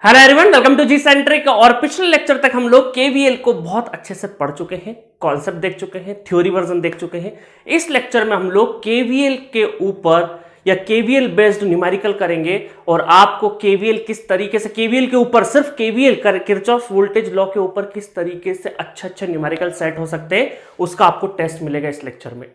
Hello everyone, welcome to G centric. और पिछले lecture तक हम लोग केवीएल को बहुत अच्छे से पढ़ चुके हैं, कॉन्सेप्ट देख चुके हैं, थ्योरी वर्जन देख चुके हैं। इस लेक्चर में हम लोग केवीएल के ऊपर या केवीएल बेस्ड न्यूमेरिकल करेंगे और आपको केवीएल किस तरीके से, केवीएल के ऊपर सिर्फ केवीएल किरचॉफ वोल्टेज लॉ के ऊपर किस तरीके से अच्छे न्यूमेरिकल सेट हो सकते हैं, उसका आपको टेस्ट मिलेगा इस लेक्चर में।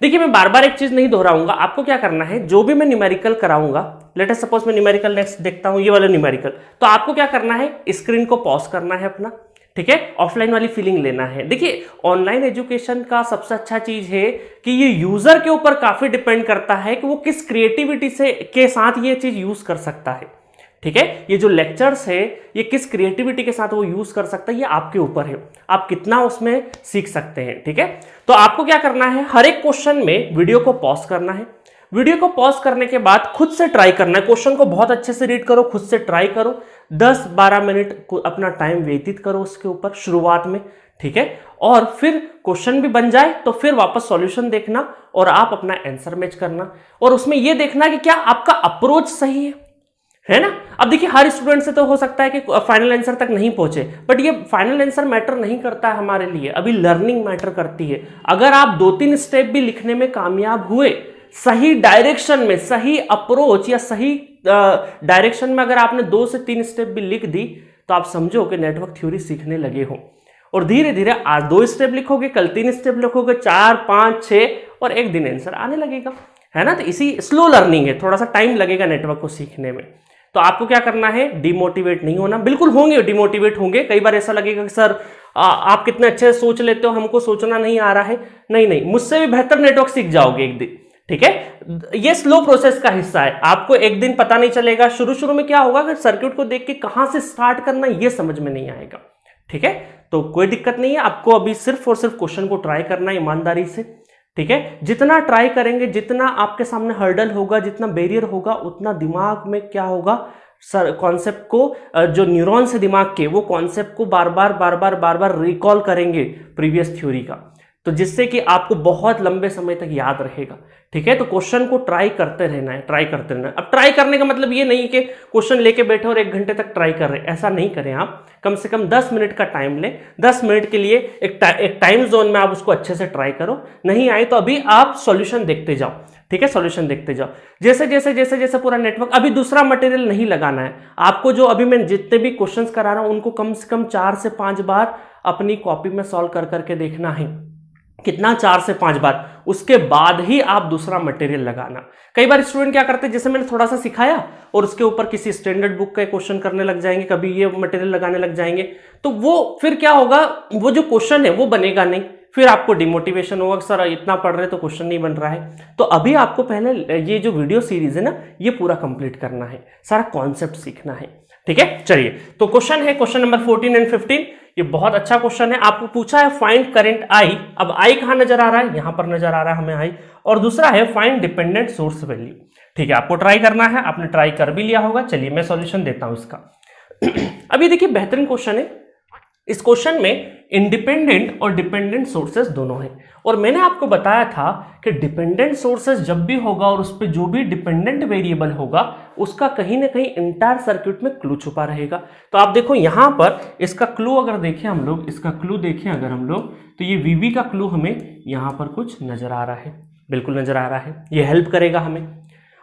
देखिए, मैं बार बार एक चीज नहीं दोहराऊंगा। आपको क्या करना है, जो भी मैं न्यूमेरिकल कराऊंगा, लेट अस सपोज मैं न्यूमेरिकल नेक्स्ट देखता हूं, ये वाला न्यूमेरिकल, तो आपको क्या करना है, स्क्रीन को पॉज करना है अपना, ठीक है, ऑफलाइन वाली फीलिंग लेना है। देखिए, ऑनलाइन एजुकेशन का सबसे अच्छा चीज है कि ये यूजर के ऊपर काफी डिपेंड करता है कि वो किस क्रिएटिविटी से के साथ ये चीज यूज कर सकता है। ठीक है, ये जो लेक्चर्स है ये किस क्रिएटिविटी के साथ वो यूज कर सकता है, ये आपके ऊपर है, आप कितना उसमें सीख सकते हैं। ठीक है, तो आपको क्या करना है, हर एक क्वेश्चन में वीडियो को पॉज करना है। वीडियो को पॉज करने के बाद खुद से ट्राई करना है, क्वेश्चन को बहुत अच्छे से रीड करो, खुद से ट्राई करो, 10-12 मिनट को अपना टाइम व्यतीत करो उसके ऊपर शुरुआत में। ठीक है, और फिर क्वेश्चन भी बन जाए तो फिर वापस सॉल्यूशन देखना और आप अपना आंसर मैच करना, और उसमें यह देखना कि क्या आपका अप्रोच सही है ना। अब देखिए, हर स्टूडेंट से तो हो सकता है कि फाइनल आंसर तक नहीं पहुंचे, बट ये फाइनल आंसर मैटर नहीं करता है हमारे लिए, अभी लर्निंग मैटर करती है। अगर आप 2-3 स्टेप भी लिखने में कामयाब हुए, सही डायरेक्शन में, सही अप्रोच या सही डायरेक्शन में अगर आपने 2 से 3 स्टेप भी लिख दी, तो आप समझो कि नेटवर्क थ्योरी सीखने लगे हो। और धीरे धीरे आज 2 स्टेप लिखोगे, कल 3 स्टेप लिखोगे, 4, 5, 6 और एक दिन आंसर आने लगेगा, है ना। तो इसी स्लो लर्निंग है, थोड़ा सा टाइम लगेगा नेटवर्क को सीखने में। तो आपको क्या करना है, डिमोटिवेट नहीं होना। बिल्कुल होंगे, डिमोटिवेट होंगे, कई बार ऐसा लगेगा कि सर आप कितने अच्छे से सोच लेते हो, हमको सोचना नहीं आ रहा है। नहीं, मुझसे भी बेहतर नेटवर्क सीख जाओगे एक दिन। ठीक है, ये स्लो प्रोसेस का हिस्सा है, आपको एक दिन पता नहीं चलेगा। शुरू में क्या होगा कि सर्किट को देख के कहां से स्टार्ट करना ये समझ में नहीं आएगा। ठीक है, तो कोई दिक्कत नहीं है, आपको अभी सिर्फ और सिर्फ क्वेश्चन को ट्राई करना है ईमानदारी से। ठीक है, जितना ट्राई करेंगे, जितना आपके सामने हर्डल होगा, जितना बैरियर होगा, उतना दिमाग में क्या होगा, कॉन्सेप्ट को, जो न्यूरॉन्स है दिमाग के, वो कॉन्सेप्ट को बार बार रिकॉल करेंगे प्रीवियस थ्योरी का, तो जिससे कि आपको बहुत लंबे समय तक याद रहेगा। ठीक है, तो क्वेश्चन को ट्राई करते रहना है, ट्राई करते रहना है। अब ट्राई करने का मतलब ये नहीं कि क्वेश्चन लेके बैठे और 1 घंटे तक ट्राई कर रहे हैं, ऐसा नहीं करें आप। कम से कम 10 मिनट का टाइम लें, 10 मिनट के लिए एक टाइम जोन में आप उसको अच्छे से ट्राई करो। नहीं आए तो अभी आप सॉल्यूशन देखते जाओ। ठीक है, सॉल्यूशन देखते जाओ, जैसे पूरा नेटवर्क। अभी दूसरा मटेरियल नहीं लगाना है आपको, जो अभी मैं जितने भी क्वेश्चंस करा रहा हूं उनको कम से कम 4 से 5 बार अपनी कॉपी में सॉल्व कर करके देखना है। कितना, 4 से 5 बार, उसके बाद ही आप दूसरा मटेरियल लगाना। कई बार स्टूडेंट क्या करते हैं, जैसे मैंने थोड़ा सा सिखाया और उसके ऊपर किसी स्टैंडर्ड बुक का क्वेश्चन करने लग जाएंगे, कभी ये मटेरियल लगाने लग जाएंगे, तो वो फिर क्या होगा, वो जो क्वेश्चन है वो बनेगा नहीं, फिर आपको डिमोटिवेशन होगा, सर इतना पढ़ रहे तो क्वेश्चन नहीं बन रहा है। तो अभी आपको पहले ये जो वीडियो सीरीज है ना, ये पूरा कंप्लीट करना है, सारा कॉन्सेप्ट सीखना है। ठीक है, चलिए, तो क्वेश्चन है क्वेश्चन नंबर 14 एंड 15। ये बहुत अच्छा क्वेश्चन है, आपको पूछा है फाइंड करंट आई। अब आई कहां नजर आ रहा है, यहां पर नजर आ रहा है हमें आई, और दूसरा है फाइंड डिपेंडेंट सोर्स वैल्यू। ठीक है, आपको ट्राई करना है, आपने ट्राई कर भी लिया होगा। चलिए मैं सॉल्यूशन देता हूं इसका। अब ये देखिए, बेहतरीन क्वेश्चन है। इस क्वेश्चन में इंडिपेंडेंट और डिपेंडेंट सोर्सेस दोनों हैं, और मैंने आपको बताया था कि डिपेंडेंट सोर्सेस जब भी होगा और उस पर जो भी डिपेंडेंट वेरिएबल होगा, उसका कहीं ना कहीं इंटायर सर्किट में क्लू छुपा रहेगा। तो आप देखो यहां पर इसका क्लू अगर देखें हम लोग, इसका क्लू देखें अगर हम लोग, तो ये वीवी का क्लू हमें यहां पर कुछ नजर आ रहा है, बिल्कुल नजर आ रहा है, ये हेल्प करेगा हमें।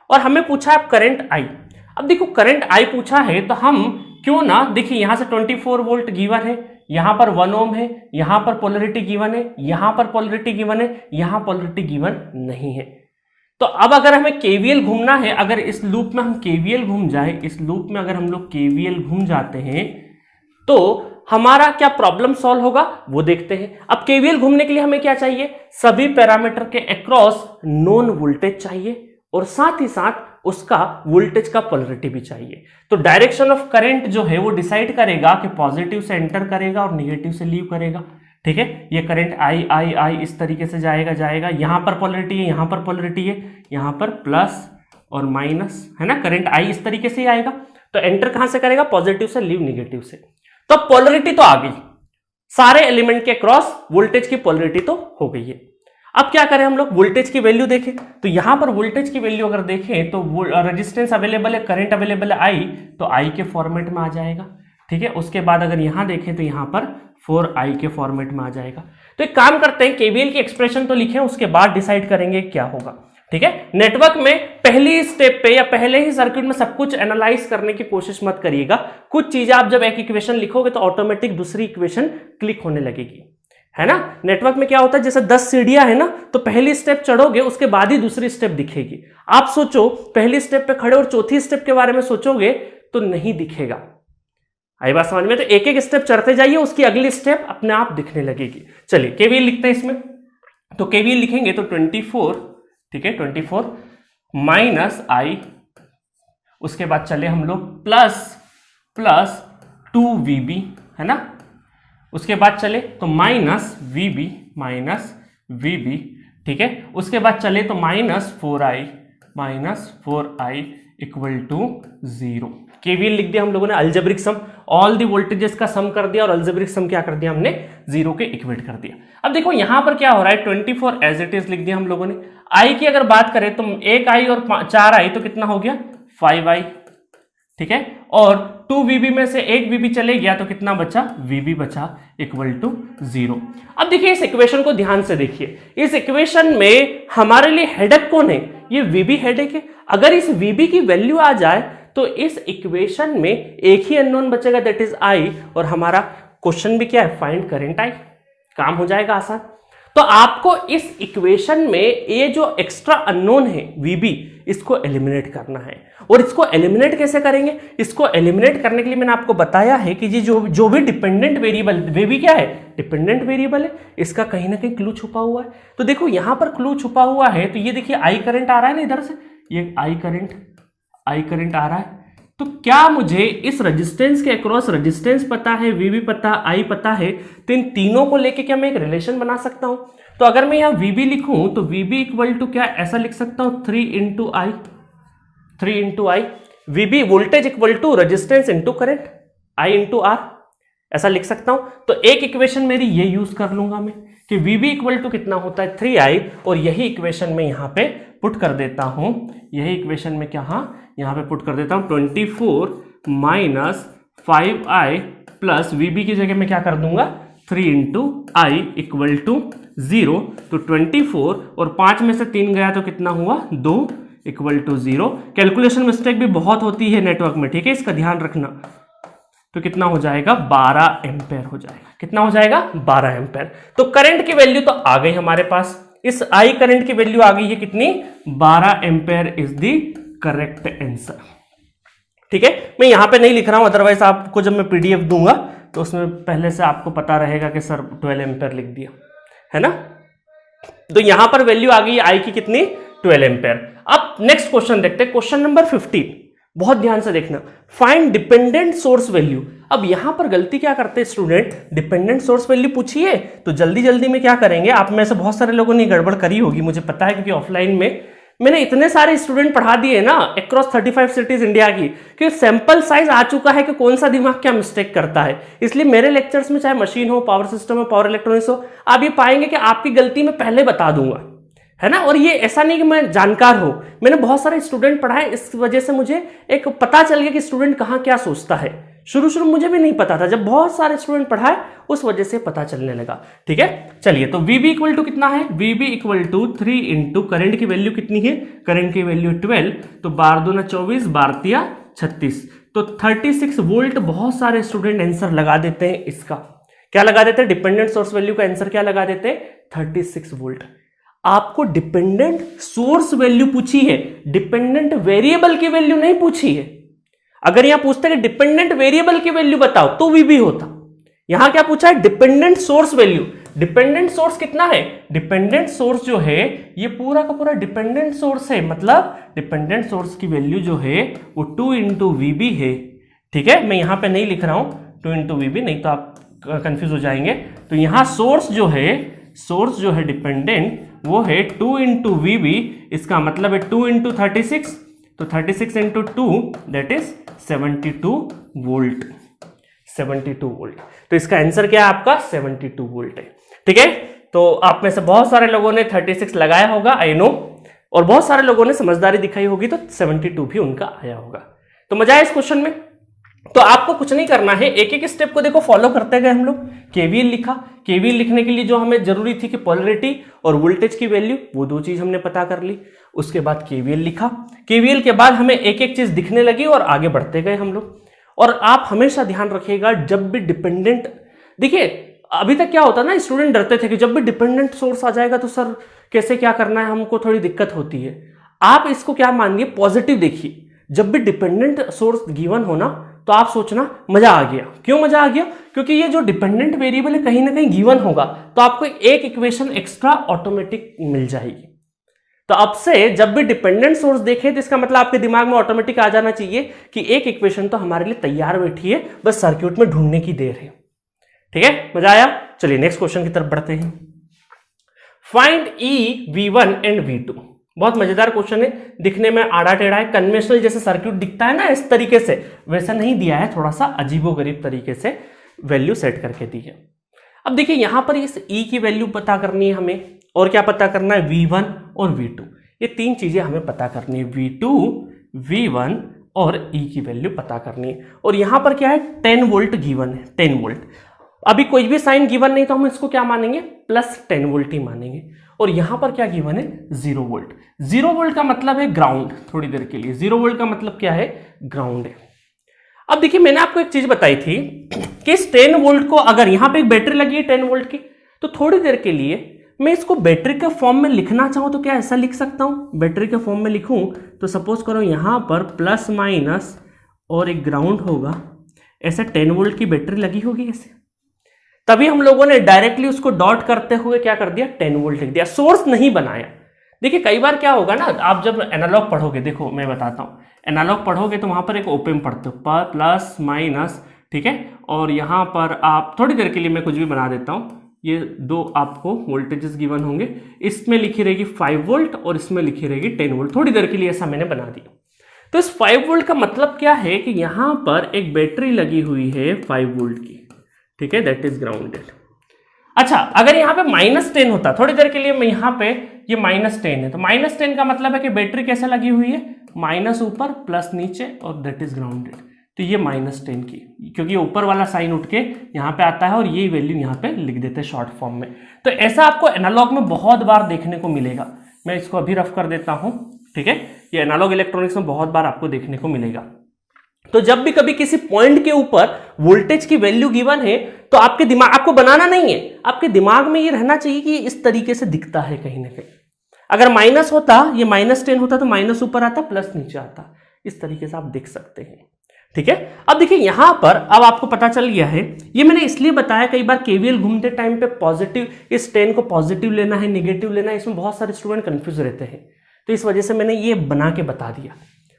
और हमें पूछा है करंट आई। अब देखो, करंट आई पूछा है तो हम क्यों ना, देखिए यहां से 24 वोल्ट गिवन है, यहां पर 1 ओम है, यहां पर पोलरिटी गिवन है, यहां पर पोलरिटी गिवन है, यहां पोलरिटी गिवन नहीं है। तो अब अगर हमें केवीएल घूमना है, अगर इस लूप में हम केवीएल घूम जाए, इस लूप में अगर हम लोग केवीएल घूम जाते हैं, तो हमारा क्या प्रॉब्लम सॉल्व होगा वो देखते हैं। अब केवीएल घूमने के लिए हमें क्या चाहिए, सभी पैरामीटर के अक्रॉस नोन वोल्टेज चाहिए, और साथ ही साथ उसका वोल्टेज का पोलरिटी भी चाहिए। तो डायरेक्शन ऑफ करंट जो है वो डिसाइड करेगा कि पॉजिटिव से एंटर करेगा और नेगेटिव से लीव करेगा। ठीक है, ये करंट आई इस तरीके से जाएगा, यहां पर पोलरिटी है, यहां पर पोलरिटी है, यहां पर प्लस और माइनस है ना, करंट आई इस तरीके से ही आएगा। तो एंटर कहां से करेगा, पॉजिटिव से, लीव नेगेटिव से। तो पोलरिटी तो आ गई, सारे एलिमेंट के क्रॉस वोल्टेज की पोलरिटी तो हो गई है। अब क्या करें हम लोग, वोल्टेज की वैल्यू देखें। तो यहां पर वोल्टेज की वैल्यू अगर देखें तो रेजिस्टेंस अवेलेबल है, करंट अवेलेबल है आई, तो आई के फॉर्मेट में आ जाएगा। ठीक है, उसके बाद अगर यहां देखें तो यहां पर 4i के फॉर्मेट में आ जाएगा। तो एक काम करते हैं, केवीएल की एक्सप्रेशन तो लिखें, उसके बाद डिसाइड करेंगे क्या होगा। ठीक है, नेटवर्क में पहली स्टेप पे या पहले ही सर्किट में सब कुछ एनालाइज करने की कोशिश मत करिएगा। कुछ चीजें आप जब एक इक्वेशन लिखोगे तो ऑटोमेटिक दूसरी इक्वेशन क्लिक होने लगेगी, है ना। नेटवर्क में क्या होता है, जैसे 10 सीढ़ियां है ना, तो पहली स्टेप चढ़ोगे उसके बाद ही दूसरी स्टेप दिखेगी। आप सोचो पहली स्टेप पे खड़े और चौथी स्टेप के बारे में सोचोगे तो नहीं दिखेगा। आई बात समझ में? तो एक एक स्टेप चढ़ते जाइए, उसकी अगली स्टेप अपने आप दिखने लगेगी। चलिए केवीएल लिखते हैं इसमें। तो केवीएल लिखेंगे तो 24, ठीक है, 24 माइनस आई, उसके बाद चले हम लोग प्लस 2VB, है ना। उसके बाद चले तो माइनस VB, ठीक है। उसके बाद चले तो minus 4i equal to 0। KVL लिख दिया हम लोगों ने, algebraic sum, all the voltages का सम कर दिया और अलजेब्रिक सम क्या कर दिया हमने, 0 के इक्वेट कर दिया। अब देखो यहां पर क्या हो रहा है, 24 एज इट इज लिख दिया हम लोगों ने। आई की अगर बात करें तो 1i और 4i तो कितना हो गया, 5i, ठीक है। और 2VB में से 1VB चले गया तो कितना बचा, VB बचा इक्वल टू 0। अब देखिए इस इक्वेशन को ध्यान से देखिए, इस इक्वेशन में हमारे लिए हेडेक कौन है, ये VB हेडेक है। अगर इस VB की वैल्यू आ जाए तो इस इक्वेशन में एक ही अननोन बचेगा, दैट इज I, और हमारा क्वेश्चन भी क्या है, फाइंड करंट I। काम हो जाएगा आसान। तो आपको इस इक्वेशन में ये जो एक्स्ट्रा अननोन है VB, इसको एलिमिनेट करना है। और इसको एलिमिनेट कैसे करेंगे, इसको एलिमिनेट करने के लिए मैंने आपको बताया है कि जी जो भी डिपेंडेंट वेरिएबल, वे भी क्या है, डिपेंडेंट वेरिएबल है, इसका कहीं ना कहीं क्लू छुपा हुआ है। तो देखो यहां पर क्लू छुपा हुआ है, तो ये देखिए I करंट आ रहा है ना इधर से, ये I करंट आ रहा है। तो क्या मुझे इस रेजिस्टेंस के अक्रॉस रेजिस्टेंस पता है, VB पता, I पता है, तो इन तीनों को लेके क्या मैं एक रिलेशन बना सकता हूं। तो अगर मैं यहां VB लिखूं तो VB इक्वल टू क्या, ऐसा लिख सकता हूं 3 into I। VB voltage equal to resistance into current, I into R, ऐसा लिख सकता हूं। तो एक इक्वेशन मेरी ये यूज कर लूंगा मैं कि VB इक्वल टू कितना होता है 3i, और यही इक्वेशन में यहां पे पुट कर देता हूं, यही इक्वेशन में क्या, हाँ यहां पे पुट कर देता हूं 24 माइनस 5i प्लस VB की जगह में क्या कर दूंगा 3 इंटू I इक्वल टू 0। तो 24 और 5 में से 3 गया तो कितना हुआ 2 इक्वल टू 0। कैलकुलेशन मिस्टेक भी बहुत होती है नेटवर्क में, ठीक है, इसका ध्यान रखना। तो कितना हो जाएगा 12 एम्पेयर हो जाएगा, कितना हो जाएगा 12 एम्पेयर। तो करंट की वैल्यू तो आ गई हमारे पास, इस I करंट की वैल्यू आ गई है कितनी, 12 ampere is the correct answer. ठीक है, मैं यहां पे नहीं लिख रहा हूं, अदरवाइज आपको जब मैं PDF दूंगा तो उसमें पहले से आपको पता रहेगा कि सर 12 एम्पेयर लिख दिया, है ना। तो यहां पर वैल्यू आ गई I की कितनी, 12 एम्पेयर। अब नेक्स्ट क्वेश्चन देखते हैं, क्वेश्चन नंबर 15, बहुत ध्यान से देखना, फाइंड डिपेंडेंट सोर्स वैल्यू। अब यहां पर गलती क्या करते हैं स्टूडेंट, डिपेंडेंट सोर्स वैल्यू पूछिए तो जल्दी जल्दी में क्या करेंगे, आप में से बहुत सारे लोगों ने गड़बड़ करी होगी, मुझे पता है, क्योंकि ऑफलाइन में मैंने इतने सारे स्टूडेंट पढ़ा दिए ना अक्रॉस 35 सिटीज इंडिया की, कि सैंपल साइज आ चुका है कि कौन सा दिमाग क्या मिस्टेक करता है। इसलिए मेरे लेक्चर्स में चाहे मशीन हो, पावर सिस्टम हो, पावर इलेक्ट्रॉनिक्स हो, आप ये पाएंगे कि आपकी गलती मैं पहले बता दूंगा, है ना। और ये ऐसा नहीं कि मैं जानकार हूं, मैंने बहुत सारे स्टूडेंट पढ़ाए, इस वजह से मुझे एक पता चल गया कि स्टूडेंट कहां क्या सोचता है। शुरू मुझे भी नहीं पता था, जब बहुत सारे स्टूडेंट पढ़ाए उस वजह से पता चलने लगा। ठीक है, चलिए, तो VB इक्वल टू कितना है, VB equal to 3 into current की वैल्यू कितनी है, करंट की वैल्यू 12, तो 12 दूना 24, 12 तिया 36, तो 36 वोल्ट। बहुत सारे स्टूडेंट आंसर लगा देते हैं इसका, क्या लगा देते हैं, डिपेंडेंट सोर्स वैल्यू का आंसर क्या लगा देते हैं, 36 वोल्ट। आपको डिपेंडेंट सोर्स वैल्यू पूछी है, डिपेंडेंट वेरिएबल की वैल्यू नहीं पूछी है। अगर यहां पूछते कि डिपेंडेंट वेरिएबल की वैल्यू बताओ तो VB होता, यहां क्या पूछा है, dependent source value. Dependent source कितना है, डिपेंडेंट सोर्स जो है ये पूरा का पूरा डिपेंडेंट सोर्स है, मतलब डिपेंडेंट सोर्स की वैल्यू जो है वो 2 इंटू VB है। ठीक है, मैं यहां पे नहीं लिख रहा हूं 2 इंटू VB, नहीं तो आप कंफ्यूज हो जाएंगे। तो यहां सोर्स जो है डिपेंडेंट वो है 2 इंटू VB, इसका मतलब है 2 इंटू 36, तो 36 into 2 that is 72 volt, 72 volt. तो इसका आंसर क्या है आपका 72 वोल्ट है। ठीक है, तो आप में से बहुत सारे लोगों ने 36 लगाया होगा, आई नो, और बहुत सारे लोगों ने समझदारी दिखाई होगी तो 72 भी उनका आया होगा। तो मजा आया इस क्वेश्चन में। तो आपको कुछ नहीं करना है, एक एक स्टेप को देखो फॉलो करते गए हम लोग। केवीएल लिखा, केवीएल लिखने के लिए जो हमें जरूरी थी कि पोलैरिटी और वोल्टेज की वैल्यू, वो दो चीज हमने पता कर ली। उसके बाद केवीएल लिखा, केवीएल के बाद हमें एक एक चीज दिखने लगी और आगे बढ़ते गए हम लोग। और आप हमेशा ध्यान रखिएगा, जब भी डिपेंडेंट, देखिए अभी तक क्या होता है ना, स्टूडेंट डरते थे कि जब भी डिपेंडेंट सोर्स आ जाएगा तो सर कैसे क्या करना है, हमको थोड़ी दिक्कत होती है। आप इसको क्या मानिए, पॉजिटिव देखिए। जब भी डिपेंडेंट सोर्स गिवन हो ना, तो आप सोचना मजा आ गया। क्यों मजा आ गया? क्योंकि ये जो डिपेंडेंट वेरिएबल है कहीं ना कहीं गिवन होगा, तो आपको एक इक्वेशन एक्स्ट्रा ऑटोमेटिक मिल जाएगी। तो अब से जब भी डिपेंडेंट सोर्स देखें तो इसका मतलब आपके दिमाग में ऑटोमेटिक आ जाना चाहिए कि एक इक्वेशन तो हमारे लिए तैयार बैठी है, बस सर्किट में ढूंढने की देर है। ठीक है, मजा आया? चलिए नेक्स्ट क्वेश्चन की तरफ बढ़ते हैं। Find E V1 and V2। बहुत मजेदार क्वेश्चन है, दिखने में आड़ा टेढ़ा है, कन्वेंशनल जैसे सर्किट दिखता है ना इस तरीके से, वैसा नहीं दिया है, थोड़ा सा अजीबोगरीब तरीके से वैल्यू सेट करके दी है। अब देखिए यहां पर इस ई की वैल्यू पता करनी है हमें, और क्या पता करना है, V1 और V2। ये तीन चीजें हमें पता करनी है, V2, V1 और ई की वैल्यू पता करनी है। और यहां पर क्या है, 10 वोल्ट गिवन है, 10 वोल्ट। अभी कोई भी साइन गिवन नहीं तो हम इसको क्या मानेंगे, प्लस 10 वोल्ट ही मानेंगे। और यहां पर क्या गिवन है, 0 वोल्ट। 0 वोल्ट का मतलब है ग्राउंड। थोड़ी देर के लिए 0 वोल्ट का मतलब क्या है, ग्राउंड है। अब देखिए मैंने आपको एक चीज बताई थी कि इस 10 वोल्ट को, अगर यहां पे एक बैटरी लगी है 10 वोल्ट की, तो थोड़ी देर के लिए मैं इसको बैटरी के फॉर्म में लिखना चाहूं तो क्या ऐसा लिख सकता हूं, बैटरी के फॉर्म में लिखूं तो सपोज करो यहां पर प्लस माइनस और एक ग्राउंड होगा, ऐसे 10 वोल्ट की बैटरी लगी होगी ऐसे। तभी हम लोगों ने डायरेक्टली उसको डॉट करते हुए क्या कर दिया, 10 वोल्ट लिख दिया, सोर्स नहीं बनाया। देखिए कई बार क्या होगा ना, आप जब एनालॉग पढ़ोगे, देखो मैं बताता हूं, एनालॉग पढ़ोगे तो वहां पर एक ओपेम पढ़ते हो, प्लस माइनस, ठीक है, और यहां पर आप थोड़ी देर के लिए मैं कुछ भी बना देता हूं, ये दो आपको वोल्टेजेस गिवन होंगे, इसमें लिखी रहेगी 5 वोल्ट और इसमें लिखी रहेगी 10 वोल्ट, थोड़ी देर के लिए ऐसा मैंने बना दिया। तो इस 5 वोल्ट का मतलब क्या है कि यहां पर एक बैटरी लगी हुई है 5 वोल्ट की, ठीक है, दैट इज ग्राउंडेड। अच्छा, अगर यहां पे -10 होता, थोड़ी देर के लिए मैं यहां पे ये -10 है, तो -10 का मतलब है कि बैटरी कैसे लगी हुई है, माइनस ऊपर प्लस नीचे और दैट इज ग्राउंडेड। तो ये -10 की, क्योंकि ऊपर वाला साइन उठ के यहाँ पे आता है और ये वैल्यू यहाँ पे लिख देते हैं शॉर्ट फॉर्म में। तो ऐसा आपको एनालॉग में बहुत बार देखने को मिलेगा। मैं इसको अभी रफ कर देता हूँ, ठीक है, ये एनालॉग इलेक्ट्रॉनिक्स में बहुत बार आपको देखने को मिलेगा। तो जब भी कभी किसी पॉइंट के ऊपर वोल्टेज की वैल्यू गिवन है, तो आपके दिमाग, आपको बनाना नहीं है, आपके दिमाग में ये रहना चाहिए कि इस तरीके से दिखता है कहीं ना कहीं। अगर माइनस होता, ये -10 होता तो माइनस ऊपर आता, प्लस नीचे आता, इस तरीके से आप देख सकते हैं। ठीक है, अब देखिए यहां पर अब आपको पता चल गया है, ये मैंने इसलिए बताया, कई बार केवीएल घूमते टाइम पे पॉजिटिव, इस 10 को पॉजिटिव लेना है, नेगेटिव लेना है, इसमें बहुत सारे स्टूडेंट कंफ्यूज रहते हैं, तो इस वजह से मैंने ये बना के बता दिया।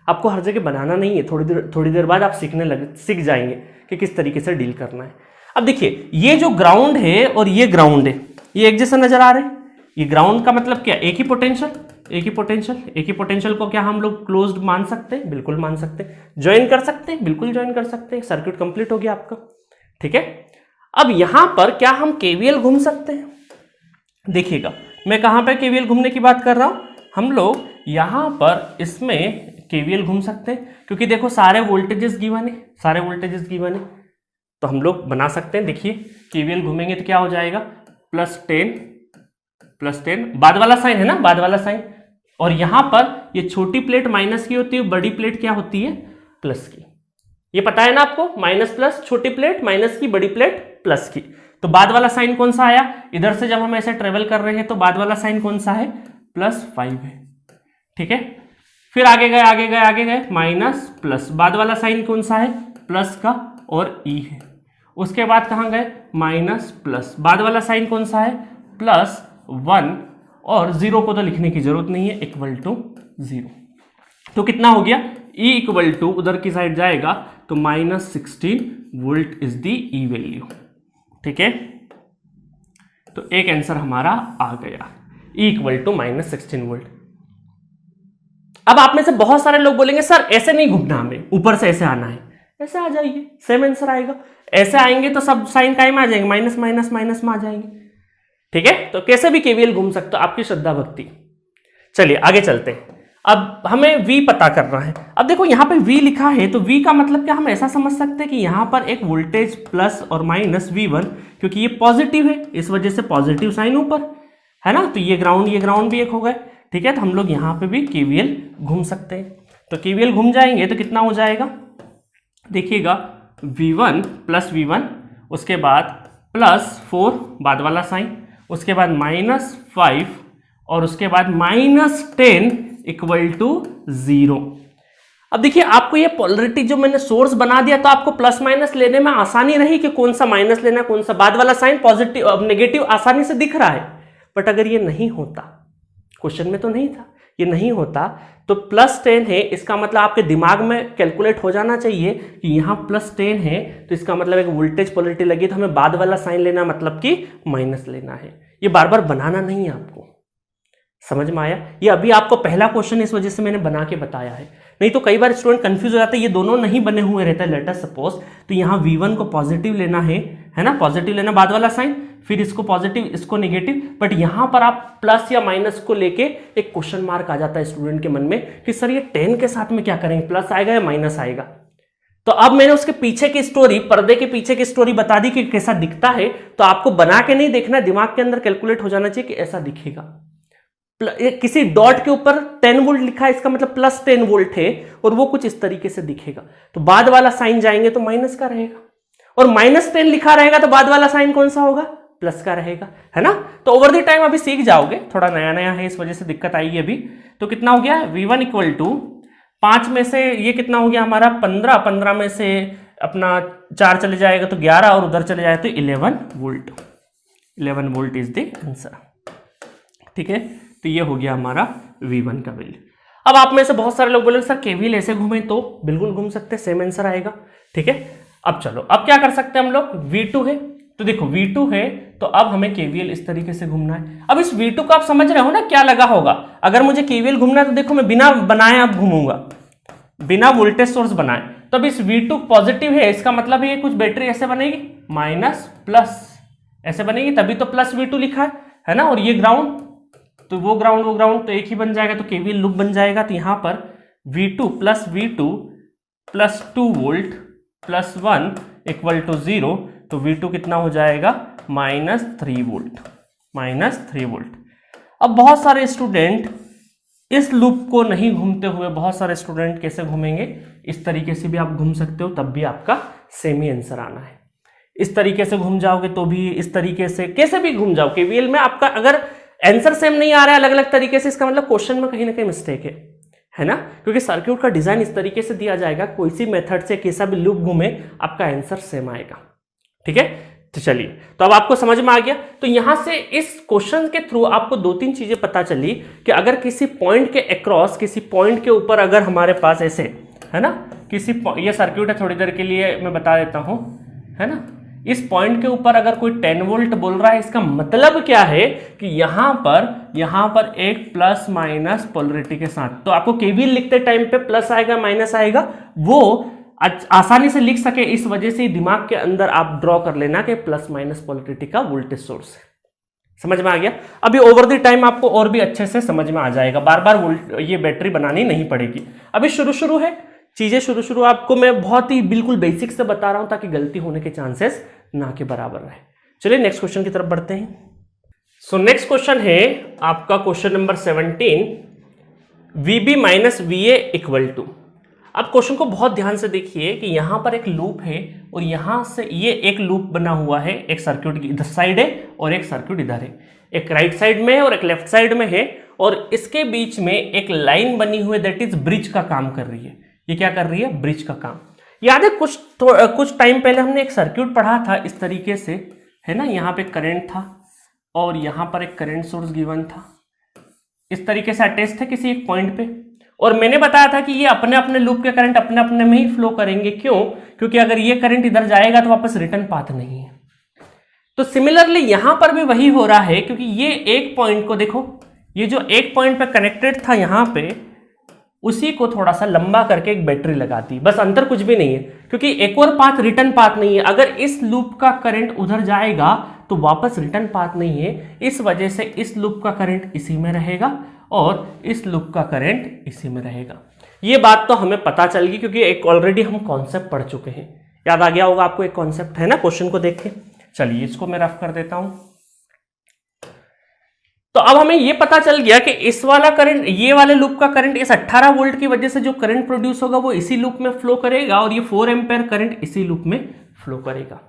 आपको हर जगह बनाना नहीं है, थोड़ी देर बाद आप सीख जाएंगे कि किस तरीके से डील करना है। अब देखिए ये जो ग्राउंड है और ये ग्राउंड है, ये एक जैसा नजर आ रहे हैं। ये ग्राउंड का मतलब क्या, एक ही पोटेंशियल, एक ही पोटेंशियल, एक ही पोटेंशियल को क्या हम लोग क्लोज्ड मान सकते हैं, बिल्कुल मान सकते हैं। ज्वाइन कर सकते हैं, बिल्कुल ज्वाइन कर सकते हैं, सर्किट कंप्लीट हो गया आपका। ठीक है, अब यहां पर क्या हम केवीएल घूम सकते हैं? देखिएगा मैं कहां पर केवीएल घूमने की बात कर रहा हूं, हम लोग यहां पर इसमें केवीएल घूम सकते हैं, क्योंकि देखो सारे वोल्टेजेस गिवन है, सारे वोल्टेजेस गिवन है, तो हम लोग बना सकते हैं। देखिए केवीएल घूमेंगे तो क्या हो जाएगा, +10, बाद वाला साइन है ना, बाद वाला साइन, और यहां पर ये छोटी प्लेट माइनस की होती है, बड़ी प्लेट क्या होती है, प्लस की। ये पता है ना आपको, माइनस प्लस, छोटी प्लेट माइनस की, बड़ी प्लेट प्लस की। तो बाद वाला साइन कौन सा आया, इधर से जब हम ऐसे ट्रेवल कर रहे हैं तो बाद वाला साइन कौन सा है, +5 है। ठीक है, फिर आगे गए आगे गए आगे गए, माइनस प्लस, बाद वाला साइन कौन सा है, प्लस का और ई है। उसके बाद कहां गए, माइनस प्लस, बाद वाला साइन कौन सा है, +1, और 0 को तो लिखने की जरूरत नहीं है, =0। तो कितना हो गया, E = उधर की साइड जाएगा तो -16 volt is the E value. ठीक है, तो एक आंसर हमारा आ गया, E = -16 वोल्ट। अब आप में से बहुत सारे लोग बोलेंगे सर ऐसे नहीं घूमना, हमें ऊपर से ऐसे आना है, ऐसे आ जाइए, सेम आंसर आएगा। ऐसे आएंगे तो सब साइन काहे में आ जाएंगे, माइनस माइनस माइनस में आ जाएंगे। ठीक है, तो कैसे भी केवीएल घूम सकते हो, आपकी श्रद्धा भक्ति। चलिए आगे चलते हैं। अब हमें V पता करना है। अब देखो यहाँ पे V लिखा है, तो V का मतलब क्या हम ऐसा समझ सकते हैं कि यहाँ पर एक वोल्टेज प्लस और माइनस V1, क्योंकि ये पॉजिटिव है इस वजह से पॉजिटिव साइन ऊपर है ना, तो ये ग्राउंड भी एक हो गए। ठीक है, तो हम लोग यहाँ पे भी केवीएल घूम सकते हैं। तो केवीएल घूम जाएंगे तो कितना हो जाएगा, देखिएगा V1 प्लस V1, उसके बाद +4 बाद वाला साइन, उसके बाद -5 और उसके बाद -10 = 0। अब देखिए आपको ये पोलरिटी जो मैंने सोर्स बना दिया, तो आपको प्लस माइनस लेने में आसानी रही कि कौन सा माइनस लेना, कौन सा बाद वाला साइन पॉजिटिव अब नेगेटिव आसानी से दिख रहा है। बट अगर ये नहीं होता, क्वेश्चन में तो नहीं था, ये नहीं होता, तो +10 है, इसका मतलब आपके दिमाग में कैलकुलेट हो जाना चाहिए कि यहाँ +10 है, तो इसका मतलब एक वोल्टेज पोलरिटी लगी, तो हमें बाद वाला साइन लेना, मतलब कि माइनस लेना है। ये बार बार बनाना नहीं है आपको, समझ में आया? ये अभी आपको पहला क्वेश्चन इस वजह से मैंने बना के बताया है, नहीं तो कई बार स्टूडेंट कंफ्यूज हो जाते हैं, ये दोनों नहीं बने हुए रहते हैं। लेट अस सपोज, तो यहाँ V1 को पॉजिटिव लेना है ना, पॉजिटिव लेना बाद वाला साइन, फिर इसको पॉजिटिव इसको नेगेटिव, बट यहाँ पर आप प्लस या माइनस को लेके एक क्वेश्चन मार्क आ जाता है स्टूडेंट के मन में कि सर ये 10 के साथ में क्या करेंगे, प्लस आएगा या माइनस आएगा। तो अब मैंने उसके पीछे की स्टोरी, पर्दे के पीछे की स्टोरी बता दी कि कैसा दिखता है, तो आपको बना के नहीं देखना, दिमाग के अंदर कैलकुलेट हो जाना चाहिए कि ऐसा दिखेगा। किसी डॉट के ऊपर 10 वोल्ट लिखा है, इसका मतलब +10 वोल्ट है, और वो कुछ इस तरीके से दिखेगा। तो बाद वाला साइन जाएंगे तो माइनस का रहेगा, और -10 लिखा रहेगा तो बाद वाला साइन कौन सा होगा, प्लस का रहेगा, है ना। तो ओवर द टाइम अभी सीख जाओगे, थोड़ा नया नया है इस वजह से दिक्कत आएगी अभी। तो कितना हो गया, V1 = 5 में से ये कितना हो गया हमारा 15 में से अपना 4 चले जाएगा तो 11, और उधर चले जाए तो 11 volt. 11 volt is the answer. ठीक है, तो ये हो गया हमारा V1 का वैल्यू। अब आप में से बहुत सारे लोग बोले सर केवीएल ऐसे घूमे, तो बिल्कुल घूम सकते, सेम आंसर आएगा। ठीक है, अब चलो अब क्या कर सकते हैं हम लोग, V2 है, तो देखो V2 है, तो अब हमें केवीएल इस तरीके से घूमना है। अब इस V2 को आप समझ रहे हो ना क्या लगा होगा, अगर मुझे केवीएल घूमना है तो देखो मैं बिना बनाए अब घूमूंगा, बिना वोल्टेज सोर्स बनाए। तो अब इस V2 पॉजिटिव है, इसका मतलब ये कुछ बैटरी ऐसे बनेगी, माइनस प्लस ऐसे बनेगी, तभी तो +V2 लिखा है ना, और ये ग्राउंड, तो वो ग्राउंड तो एक ही बन जाएगा, तो केवीएल लूप बन जाएगा। तो यहां पर V2 + 2 वोल्ट +1 = 0, तो V2 कितना हो जाएगा, -3 वोल्ट। अब बहुत सारे स्टूडेंट इस लूप को नहीं घूमते हुए, बहुत सारे स्टूडेंट कैसे घूमेंगे, इस तरीके से भी आप घूम सकते हो, तब भी आपका सेम ही आंसर आना है। इस तरीके से घूम जाओगे तो भी, इस तरीके से कैसे भी घूम जाओ, केवीएल में आपका अगर आंसर सेम नहीं आ रहा है अलग अलग तरीके से, इसका मतलब क्वेश्चन में कहीं ना कहीं मिस्टेक है ना, क्योंकि सर्किट का डिजाइन इस तरीके से दिया जाएगा, कोई सी मेथड से कैसा भी लूप घूमे आपका आंसर सेम आएगा। ठीक है, तो चलिए, तो अब आपको समझ में आ गया। तो यहां से इस क्वेश्चन के थ्रू आपको 2-3 चीजें पता चली कि अगर किसी पॉइंट के अक्रॉस, किसी पॉइंट के ऊपर अगर हमारे पास ऐसे है ना, ये सर्किट है, थोड़ी देर के लिए मैं बता देता हूं, है ना, इस पॉइंट के ऊपर अगर कोई 10 वोल्ट बोल रहा है, इसका मतलब क्या है कि यहां पर एक प्लस माइनस पोलरिटी के साथ, तो आपको केवीएल लिखते टाइम पे प्लस आएगा माइनस आएगा, वो आसानी से लिख सके, इस वजह से दिमाग के अंदर आप ड्रॉ कर लेना कि प्लस माइनस पोलरिटी का वोल्टेज सोर्स है। समझ में आ गया? अभी ओवर द टाइम आपको और भी अच्छे से समझ में आ जाएगा, बार बार ये बैटरी बनानी नहीं पड़ेगी। अभी शुरू है चीजें, शुरू आपको मैं बहुत ही बिल्कुल बेसिक से बता रहा हूं ताकि गलती होने के चांसेस ना के बराबर रहे। चलिए नेक्स्ट क्वेश्चन की तरफ बढ़ते हैं। सो नेक्स्ट क्वेश्चन है आपका क्वेश्चन नंबर 17, VB - VA = अब क्वेश्चन को बहुत ध्यान से देखिए कि यहां पर एक लूप है, और यहां से ये एक लूप बना हुआ है, एक सर्किट इधर साइड है और एक सर्किट इधर है, एक राइट साइड में है और एक लेफ्ट साइड में है, और इसके बीच में एक लाइन बनी हुई है, दैट इज ब्रिज का काम कर रही है। ये क्या कर रही है, ब्रिज का काम। याद है कुछ टाइम पहले हमने एक सर्किट पढ़ा था इस तरीके से, है ना, यहाँ पे करंट था और यहाँ पर एक करंट सोर्स गिवन था, इस तरीके से अटैच थे किसी एक पॉइंट पे, और मैंने बताया था कि ये अपने अपने लूप के करंट अपने अपने में ही फ्लो करेंगे। क्यों? क्योंकि अगर ये करंट इधर जाएगा तो वापस रिटर्न पाथ नहीं है। तो सिमिलरली यहां पर भी वही हो रहा है, क्योंकि ये एक पॉइंट को देखो, ये जो एक पॉइंट पे कनेक्टेड था यहां पे, उसी को थोड़ा सा लंबा करके एक बैटरी लगाती, बस अंतर कुछ भी नहीं है, क्योंकि एक और पाथ रिटर्न पाथ नहीं है। अगर इस लूप का करंट उधर जाएगा तो वापस रिटर्न पाथ नहीं है, इस वजह से इस लूप का करंट इसी में रहेगा और इस लूप का करंट इसी में रहेगा। ये बात तो हमें पता चल गई क्योंकि एक ऑलरेडी हम कॉन्सेप्ट पढ़ चुके हैं। याद आ गया होगा आपको, एक कॉन्सेप्ट है ना, क्वेश्चन को देखें। चलिए इसको मैं रफ कर देता हूं। तो अब हमें ये पता चल गया कि इस वाला करंट, ये वाले लूप का करंट इस 18 वोल्ट की वजह से जो करंट प्रोड्यूस होगा वो इसी लूप में फ्लो करेगा और ये 4 एम्पेयर करंट इसी लूप में फ्लो करेगा।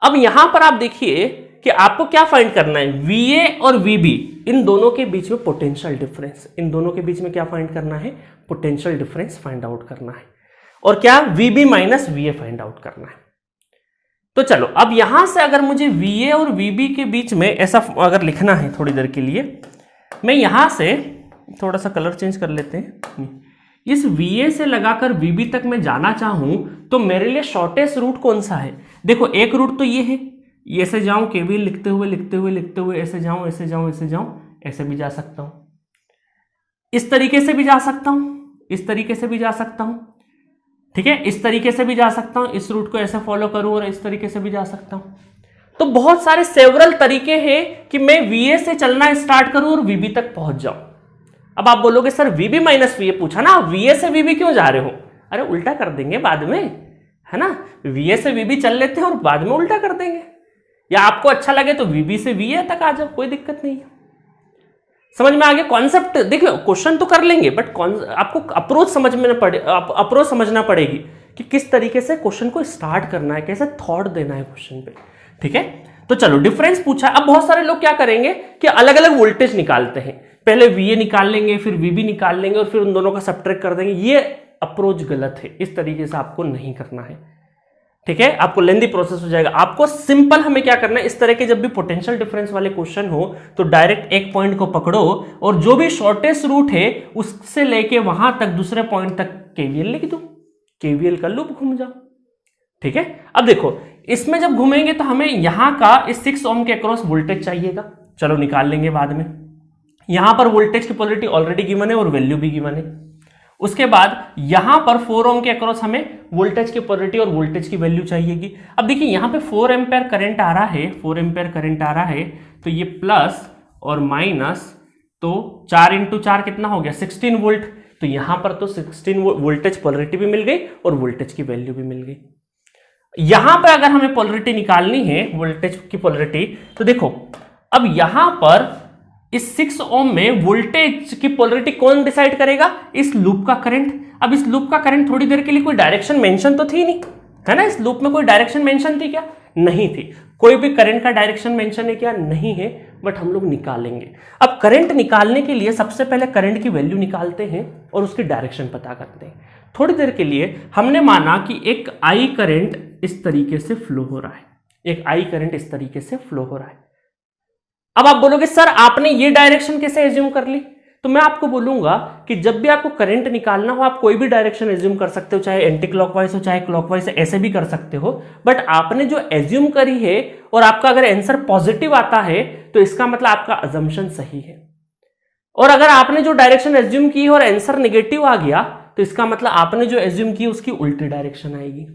अब यहां पर आप देखिए कि आपको क्या फाइंड करना है, VA और VB इन दोनों के बीच में पोटेंशियल डिफरेंस, इन दोनों के बीच में क्या फाइंड करना है, पोटेंशियल डिफरेंस फाइंड आउट करना है, और क्या VB minus VA find out करना है। तो चलो अब यहां से अगर मुझे VA और VB के बीच में ऐसा अगर लिखना है थोड़ी देर के लिए, मैं यहां से थोड़ा सा कलर चेंज कर लेते हैं। इस VA से लगाकर VB तक मैं जाना चाहूं तो मेरे लिए शॉर्टेस्ट रूट कौन सा है? देखो एक रूट तो ये है, ये ऐसे जाऊं KVL लिखते हुए लिखते हुए लिखते हुए ऐसे जाऊं ऐसे जाऊं ऐसे जाऊं, ऐसे भी जा सकता हूं, इस तरीके से भी जा सकता हूं, इस तरीके से भी जा सकता हूं, ठीक है, इस तरीके से भी जा सकता हूं, इस रूट को ऐसे फॉलो करूं और इस तरीके से भी जा सकता हूं। तो बहुत सारे सेवरल तरीके हैं कि मैं VA से चलना स्टार्ट करूं और VB तक पहुंच जाऊं। अब आप बोलोगे सर VB माइनस VA पूछा ना, VA से VB क्यों जा रहे हो? अरे उल्टा कर देंगे बाद में, है ना, VA से VB चल लेते हैं और बाद में उल्टा कर देंगे, या आपको अच्छा लगे तो VB से VA तक आ जाओ, कोई दिक्कत नहीं है। समझ में आ गया कॉन्सेप्ट? देखिए क्वेश्चन तो कर लेंगे बट आपको अप्रोच समझना पड़ेगी कि किस तरीके से क्वेश्चन को स्टार्ट करना है, कैसे थॉट देना है क्वेश्चन पे, ठीक है। तो चलो डिफरेंस पूछा। अब बहुत सारे लोग क्या करेंगे कि अलग अलग वोल्टेज निकालते हैं, पहले VA निकाल लेंगे फिर VB निकाल लेंगे और फिर उन दोनों का सब्ट्रैक्ट कर देंगे। ये अप्रोच गलत है, इस तरीके से आपको नहीं करना है, ठीक है, आपको लेंदी प्रोसेस हो जाएगा। आपको सिंपल हमें क्या करना है, इस तरह के जब भी पोटेंशियल डिफरेंस वाले क्वेश्चन हो तो डायरेक्ट एक पॉइंट को पकड़ो और जो भी शॉर्टेस्ट रूट है उससे लेके वहां तक दूसरे पॉइंट तक KVL लिख दो, KVL का लूप घूम जाओ, ठीक है। अब देखो इसमें जब घूमेंगे तो हमें यहां का इस 6 ओम के अक्रॉस वोल्टेज चाहिएगा, चलो निकाल लेंगे बाद में। यहां पर वोल्टेज की पोलरिटी ऑलरेडी गिवन है और वैल्यू भी गिवन है। उसके बाद यहां पर 4 ओम के अक्रॉस हमें वोल्टेज की पोलरिटी और वोल्टेज की वैल्यू चाहिएगी। अब देखिए यहां पे 4 एम्पेयर करंट आ रहा है, 4 एम्पेयर करंट आ रहा है, तो ये प्लस और माइनस, तो 4 इंटू 4 कितना हो गया 16 वोल्ट। तो यहां पर तो 16 वोल्टेज पोलरिटी भी मिल गई और वोल्टेज की वैल्यू भी मिल गई। यहां पर अगर हमें पोलरिटी निकालनी है, वोल्टेज की पोलरिटी, तो देखो अब यहां पर इस 6 ओम में वोल्टेज की पोलरिटी कौन डिसाइड करेगा? इस लूप का करंट। अब इस लूप का करंट थोड़ी देर के लिए कोई डायरेक्शन मेंशन तो थी नहीं, है ना, इस लूप में कोई डायरेक्शन मेंशन थी क्या? नहीं थी, कोई भी करंट का डायरेक्शन मेंशन है क्या? नहीं है, बट हम लोग निकालेंगे। अब करंट निकालने के लिए सबसे पहले करंट की वैल्यू निकालते हैं और उसकी डायरेक्शन पता करते हैं। थोड़ी देर के लिए हमने माना कि एक I करंट इस तरीके से फ्लो हो रहा है, एक I करंट इस तरीके से फ्लो हो रहा है। अब आप बोलोगे सर आपने ये डायरेक्शन कैसे एज्यूम कर ली? तो मैं आपको बोलूंगा कि जब भी आपको करंट निकालना हो आप कोई भी डायरेक्शन एज्यूम कर सकते हो, चाहे एंटी क्लॉकवाइज हो चाहे क्लॉकवाइज, ऐसे भी कर सकते हो। बट आपने जो एज्यूम करी है और आपका अगर आंसर पॉजिटिव आता है तो इसका मतलब आपका अजम्पशन सही है, और अगर आपने जो डायरेक्शन एज्यूम की और आंसर नेगेटिव आ गया तो इसका मतलब आपने जो एज्यूम की उसकी उल्टी डायरेक्शन आएगी।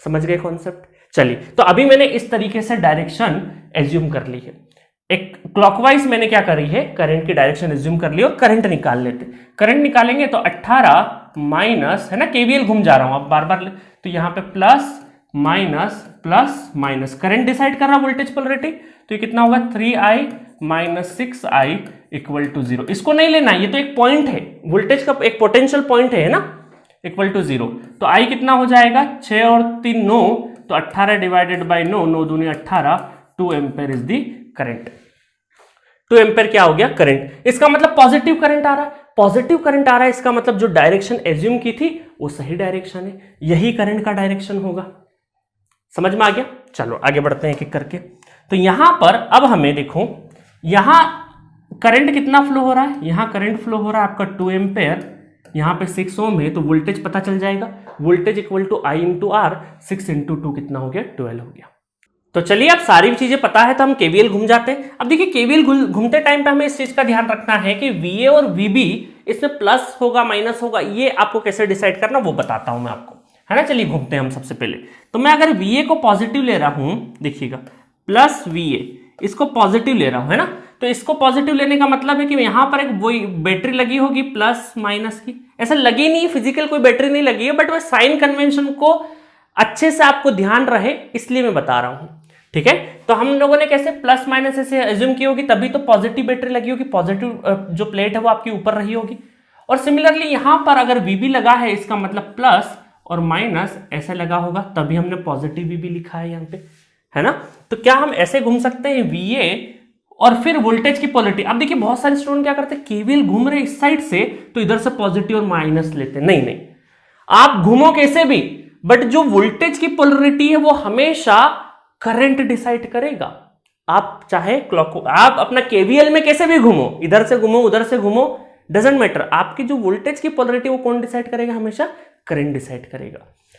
समझ गए कॉन्सेप्ट? चलिए, तो अभी मैंने इस तरीके से डायरेक्शन एज्यूम कर ली है। एक क्लॉकवाइज मैंने क्या करी है, करंट की डायरेक्शन एज्यूम कर ली और करंट निकाल लेते। करंट निकालेंगे तो 18 माइनस, है ना, KVL घूम जा रहा हूं अब बार बार, तो यहां पे प्लस माइनस करंट डिसाइड कर रहा वोल्टेज पोलरिटी, तो ये कितना होगा 3I minus 6I equal to 0। इसको नहीं लेना, ये तो एक पॉइंट है, वोल्टेज का एक पोटेंशियल पॉइंट है ना, इक्वल टू 0। तो I कितना हो जाएगा 6 और 3 9, तो 18 डिवाइडेड बाई 9, 9 दूनी 18, 2 ampere is the current. 2 ampere क्या हो गया करंट। इसका मतलब पॉजिटिव करंट आ रहा है, पॉजिटिव करंट आ रहा है, इसका मतलब जो डायरेक्शन एज्यूम की थी वो सही डायरेक्शन है, यही करंट का डायरेक्शन होगा। समझ में आ गया? चलो आगे बढ़ते हैं एक एक करके। तो यहां पर अब हमें देखो यहां करंट कितना फ्लो हो रहा है, यहां करंट फ्लो हो रहा है आपका 2 एम्पेयर, यहां पे 6 ओम है तो वोल्टेज पता चल जाएगा, voltage equal to I into R, 6 into 2 कितना हो गया 12 हो गया। तो चलिए अब सारी चीजें पता है तो हम KVL घूम जाते हैं। अब देखिए KVL घूमते टाइम पे हमें इस चीज का ध्यान रखना है कि VA और VB इसमें प्लस होगा माइनस होगा, ये आपको कैसे डिसाइड करना वो बताता हूं मैं आपको, है ना। चलिए घूमते हैं हम सबसे पहले। तो मैं अगर VA को पॉजिटिव ले रहा हूं, देखिएगा प्लस VA, इसको पॉजिटिव ले रहा हूं, है ना। तो इसको पॉजिटिव लेने का मतलब है कि यहां पर एक वही बैटरी लगी होगी प्लस माइनस की, ऐसा लगी नहीं, फिजिकल कोई बैटरी नहीं लगी है, बट मैं साइन कन्वेंशन को अच्छे से आपको ध्यान रहे इसलिए मैं बता रहा हूं, ठीक है। तो हम लोगों ने कैसे प्लस माइनस ऐसे एज्यूम की होगी, तभी तो पॉजिटिव बैटरी लगी होगी, पॉजिटिव जो प्लेट है वो आपकी ऊपर रही होगी। और सिमिलरली यहां पर अगर VB लगा है, इसका मतलब प्लस और माइनस ऐसे लगा होगा, तभी हमने पॉजिटिव VB लिखा है यहाँ पे, है ना। तो क्या हम ऐसे घूम सकते हैं VA और फिर वोल्टेज की पोलरिटी। अब देखिए बहुत सारे स्टूडेंट क्या करते हैं, केवीएल घूम रहे इस साइड से तो इधर से पॉजिटिव और माइनस लेते, नहीं नहीं, आप घूमो कैसे भी, बट जो वोल्टेज की पोलरिटी है वो हमेशा करंट डिसाइड करेगा। आप चाहे क्लॉक, आप अपना केवीएल में कैसे भी घूमो, इधर से घूमो उधर से घूमो, डजेंट मैटर, आपकी जो वोल्टेज की पोलरिटी वो कौन डिसाइड करेगा, हमेशा करंट डिसाइड करेगा,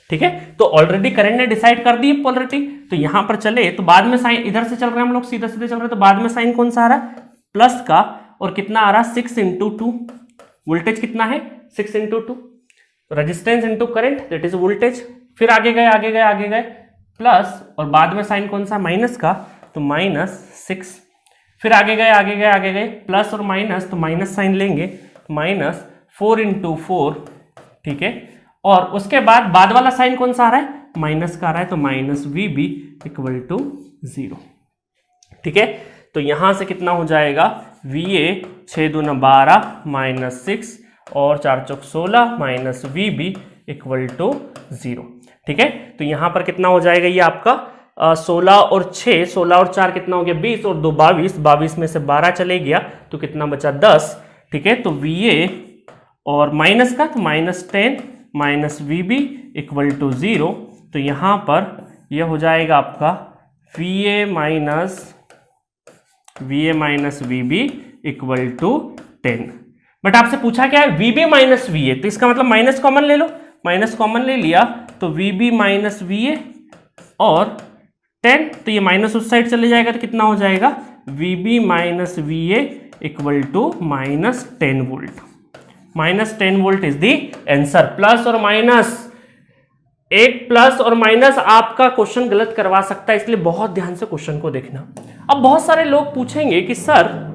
ठीक है। तो ऑलरेडी करंट ने डिसाइड कर दी पोलरिटी, तो यहां पर चले तो बाद में साइन, इधर से चल रहे हैं हम लोग सीधा सीधे चल रहे हैं, तो बाद में साइन कौन सा आ रहा है, प्लस का, और कितना आ रहा है 6 × 2, वोल्टेज कितना है 6 × 2, resistance into current that is voltage. फिर आगे गए आगे गए आगे गए प्लस, और बाद में साइन कौन सा माइनस का, तो -6। फिर आगे गए आगे गए आगे गए प्लस और माइनस, तो माइनस साइन लेंगे, -4 × 4, ठीक है। और उसके बाद वाला साइन कौन सा आ रहा है, माइनस का आ रहा है, तो -VB = 0, ठीक है। तो यहां से कितना हो जाएगा, VA 6 × 2 = 12 -6 और 4 × 4 = 16 -VB = 0, ठीक है। तो यहां पर कितना हो जाएगा, ये आपका 16 और 6, 16 और 4 कितना हो गया 20 और 2 22, 22 में से 12 चले गया तो कितना बचा 10, ठीक है। तो VA और माइनस का, तो -10 -VB = 0, तो यहां पर यह हो जाएगा आपका VA - VB = 10। बट आपसे पूछा क्या है, VB - VA, तो इसका मतलब माइनस कॉमन ले लो, माइनस कॉमन ले लिया तो VB - VA और 10, तो ये माइनस उस साइड चले जाएगा तो कितना हो जाएगा, VB - VA = -10 volt. -10 volt is the answer. Plus और माइनस, एक प्लस और माइनस आपका क्वेश्चन गलत करवा सकता है, इसलिए बहुत ध्यान से क्वेश्चन को देखना। अब बहुत सारे लोग पूछेंगे कि सर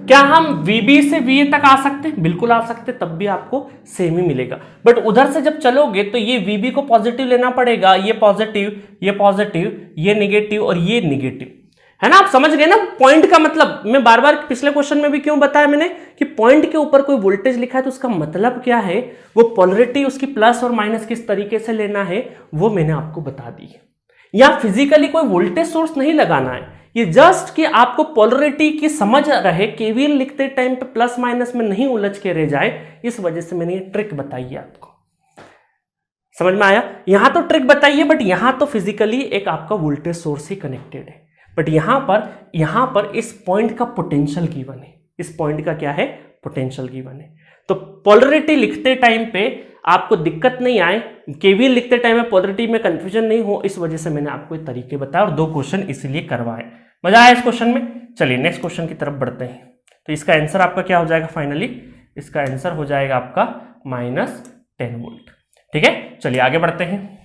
क्या हम VB से VA तक आ सकते हैं, बिल्कुल आ सकते, तब भी आपको सेम ही मिलेगा, बट उधर से जब चलोगे तो ये VB को पॉजिटिव लेना पड़ेगा, ये पॉजिटिव, ये पॉजिटिव, ये निगेटिव और ये निगेटिव, है ना। आप समझ गए ना पॉइंट का मतलब। मैं बार बार पिछले क्वेश्चन में भी क्यों बताया मैंने कि पॉइंट के ऊपर कोई वोल्टेज लिखा है तो उसका मतलब क्या है, वो पोलरिटी उसकी प्लस और माइनस किस तरीके से लेना है वो मैंने आपको बता दी है। या फिजिकली कोई वोल्टेज सोर्स नहीं लगाना है, ये जस्ट कि आपको पोलरिटी की समझ रहे, केवीएल लिखते टाइम पे प्लस माइनस में नहीं उलझ के रह जाए, इस वजह से मैंने ये ट्रिक बताई है आपको। समझ में आया। यहां तो ट्रिक बताई है, बट यहां तो फिजिकली एक आपका वोल्टेज सोर्स ही कनेक्टेड है, बट यहां पर इस पॉइंट का पोटेंशियल गिवन है, इस पॉइंट का क्या है, पोटेंशियल गिवन है। तो पोलरिटी लिखते टाइम पे आपको दिक्कत नहीं आए, केवीएल लिखते टाइम में पोलरिटी में कंफ्यूजन नहीं हो, इस वजह से मैंने आपको ये तरीके बताया और 2 क्वेश्चन इसलिए करवाए। मजा आया इस क्वेश्चन में। चलिए नेक्स्ट क्वेश्चन की तरफ बढ़ते हैं। तो इसका आंसर आपका क्या हो जाएगा, फाइनली इसका आंसर हो जाएगा आपका -10 वोल्ट, ठीक है। चलिए आगे बढ़ते हैं।